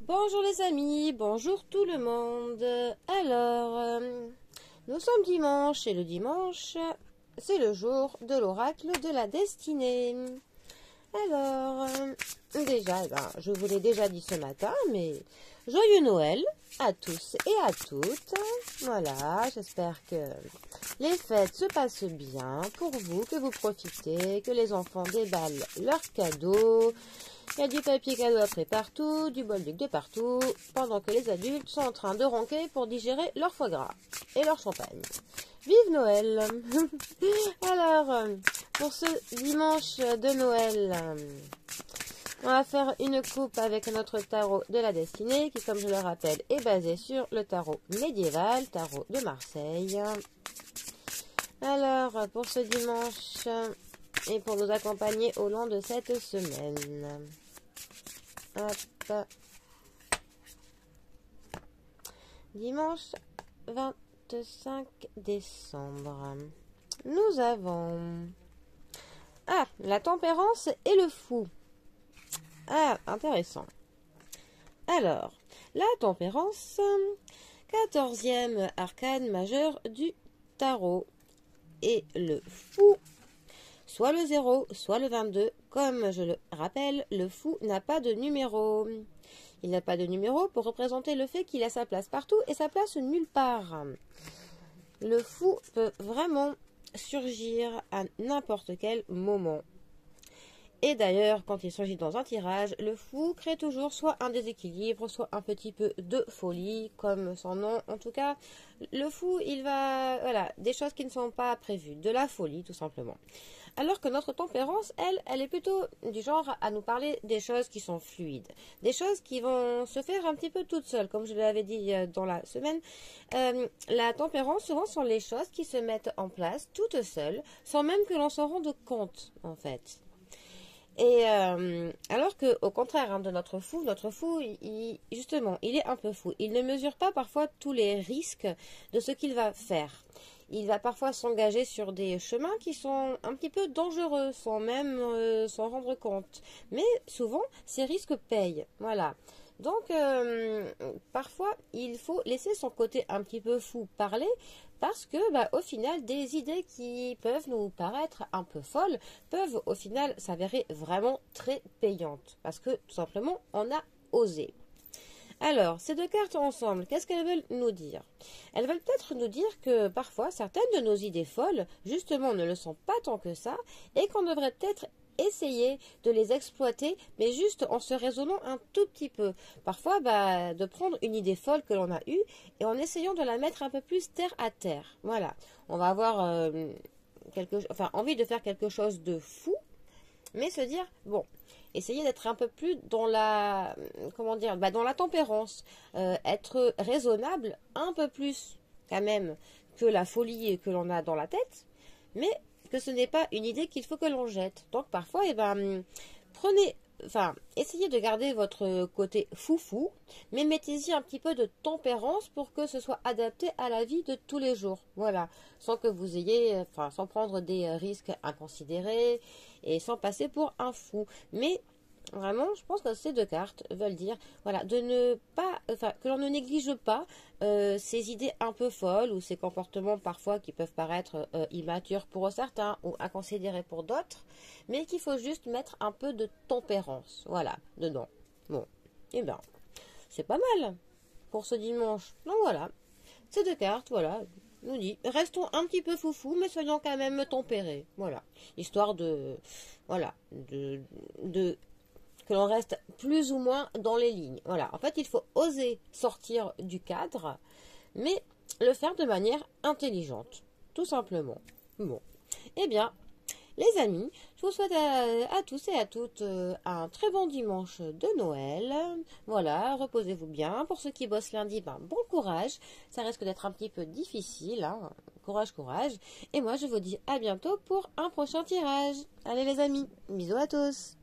Bonjour les amis, bonjour tout le monde. Alors, nous sommes dimanche et le dimanche, c'est le jour de l'oracle de la destinée. Alors, déjà, je vous l'ai déjà dit ce matin, mais joyeux Noël à tous et à toutes. Voilà, j'espère que les fêtes se passent bien pour vous, que vous profitez, que les enfants déballent leurs cadeaux. Il y a du papier cadeau après partout, du bolduc de partout, pendant que les adultes sont en train de ronquer pour digérer leur foie gras et leur champagne. Vive Noël! Alors, pour ce dimanche de Noël, on va faire une coupe avec notre tarot de la destinée, qui, comme je le rappelle, est basé sur le tarot médiéval, tarot de Marseille. Alors, pour ce dimanche, et pour nous accompagner au long de cette semaine. Hop. Dimanche 25 décembre. Nous avons... la tempérance et le fou. Intéressant. Alors, la tempérance, 14e arcane majeur du tarot. Et le fou, soit le 0, soit le 22. Comme je le rappelle, le fou n'a pas de numéro. Il n'a pas de numéro pour représenter le fait qu'il a sa place partout et sa place nulle part. Le fou peut vraiment surgir à n'importe quel moment. Et d'ailleurs, quand il s'agit dans un tirage, le fou crée toujours soit un déséquilibre, soit un petit peu de folie, comme son nom. En tout cas, le fou, il va... Voilà, des choses qui ne sont pas prévues, de la folie tout simplement. Alors que notre tempérance, elle est plutôt du genre à nous parler des choses qui sont fluides. Des choses qui vont se faire un petit peu toutes seules, comme je l'avais dit dans la semaine. La tempérance, souvent, sont les choses qui se mettent en place toutes seules, sans même que l'on s'en rende compte, en fait. Et alors que au contraire de notre fou, justement, il est un peu fou. Il ne mesure pas parfois tous les risques de ce qu'il va faire. Il va parfois s'engager sur des chemins qui sont un petit peu dangereux, sans même s'en rendre compte. Mais souvent, ces risques payent. Voilà. Donc, parfois, il faut laisser son côté un petit peu fou parler, parce que, au final, des idées qui peuvent nous paraître un peu folles peuvent, au final, s'avérer vraiment très payantes. Parce que, tout simplement, on a osé. Alors, ces deux cartes ensemble, qu'est-ce qu'elles veulent nous dire? Elles veulent peut-être nous dire que, parfois, certaines de nos idées folles, justement, ne le sont pas tant que ça, et qu'on devrait peut-être essayer de les exploiter, mais juste en se raisonnant un tout petit peu. Parfois, de prendre une idée folle que l'on a eue et en essayant de la mettre un peu plus terre à terre. Voilà. On va avoir envie de faire quelque chose de fou, mais se dire, bon, essayer d'être un peu plus dans la, dans la tempérance, être raisonnable un peu plus quand même que la folie que l'on a dans la tête, mais que ce n'est pas une idée qu'il faut que l'on jette. Donc parfois, essayez de garder votre côté foufou, mais mettez-y un petit peu de tempérance pour que ce soit adapté à la vie de tous les jours. Voilà, sans que vous ayez, sans prendre des risques inconsidérés et sans passer pour un fou. Mais vraiment, je pense que ces deux cartes veulent dire, voilà, de ne pas, que l'on ne néglige pas ces idées un peu folles ou ces comportements parfois qui peuvent paraître immatures pour certains ou inconsidérés pour d'autres, mais qu'il faut juste mettre un peu de tempérance, voilà, dedans. Bon, et bien, c'est pas mal pour ce dimanche. Donc voilà, ces deux cartes, voilà, nous dit, restons un petit peu foufou, mais soyons quand même tempérés, voilà, histoire de, voilà, de que l'on reste plus ou moins dans les lignes. Voilà, en fait, il faut oser sortir du cadre, mais le faire de manière intelligente, tout simplement. Bon, eh bien, les amis, je vous souhaite à tous et à toutes un très bon dimanche de Noël. Voilà, reposez-vous bien. Pour ceux qui bossent lundi, bon courage. Ça risque d'être un petit peu difficile, hein. Courage, courage. Et moi, je vous dis à bientôt pour un prochain tirage. Allez les amis, bisous à tous.